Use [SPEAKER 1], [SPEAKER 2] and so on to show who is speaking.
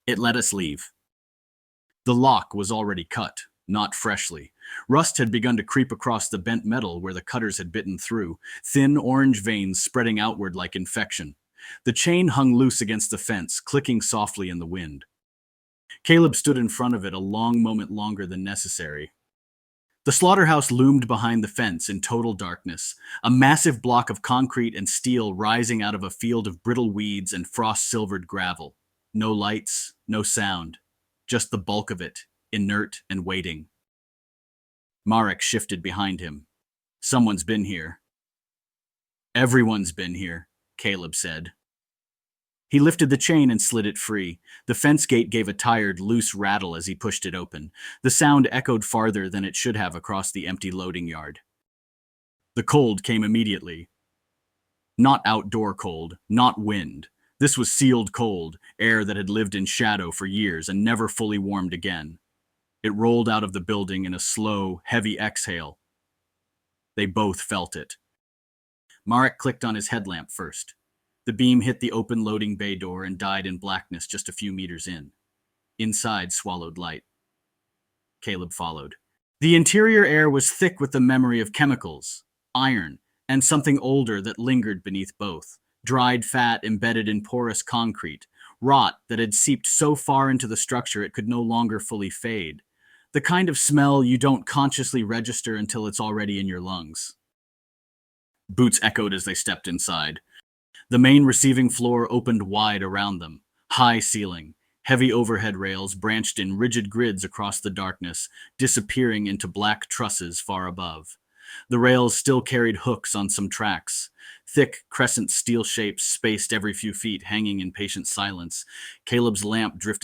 [SPEAKER 1] It let us leave. The lock was already cut, not freshly. Rust had begun to creep across the bent metal where the cutters had bitten through, thin orange veins spreading outward like infection. The chain hung loose against the fence, clicking softly in the wind. Caleb stood in front of it a long moment longer than necessary. The slaughterhouse loomed behind the fence in total darkness, a massive block of concrete and steel rising out of a field of brittle weeds and frost-silvered gravel. No lights, no sound, just the bulk of it, inert and waiting. Marek shifted behind him. Someone's been here. Everyone's been here, Caleb said. He lifted the chain and slid it free. The fence gate gave a tired, loose rattle as he pushed it open. The sound echoed farther than it should have across the empty loading yard. The cold came immediately. Not outdoor cold, not wind. This was sealed cold, air that had lived in shadow for years and never fully warmed again. It rolled out of the building in a slow, heavy exhale. They both felt it. Marek clicked on his headlamp first. The beam hit the open loading bay door and died in blackness just a few meters in. Inside swallowed light. Caleb followed. The interior air was thick with the memory of chemicals, iron, and something older that lingered beneath both. Dried fat embedded in porous concrete, rot that had seeped so far into the structure it could no longer fully fade. The kind of smell you don't consciously register until it's already in your lungs. Boots echoed as they stepped inside. The main receiving floor opened wide around them. High ceiling, heavy overhead rails branched in rigid grids across the darkness, disappearing into black trusses far above. The rails still carried hooks on some tracks. Thick, crescent steel shapes spaced every few feet, hanging in patient silence. Caleb's lamp drifted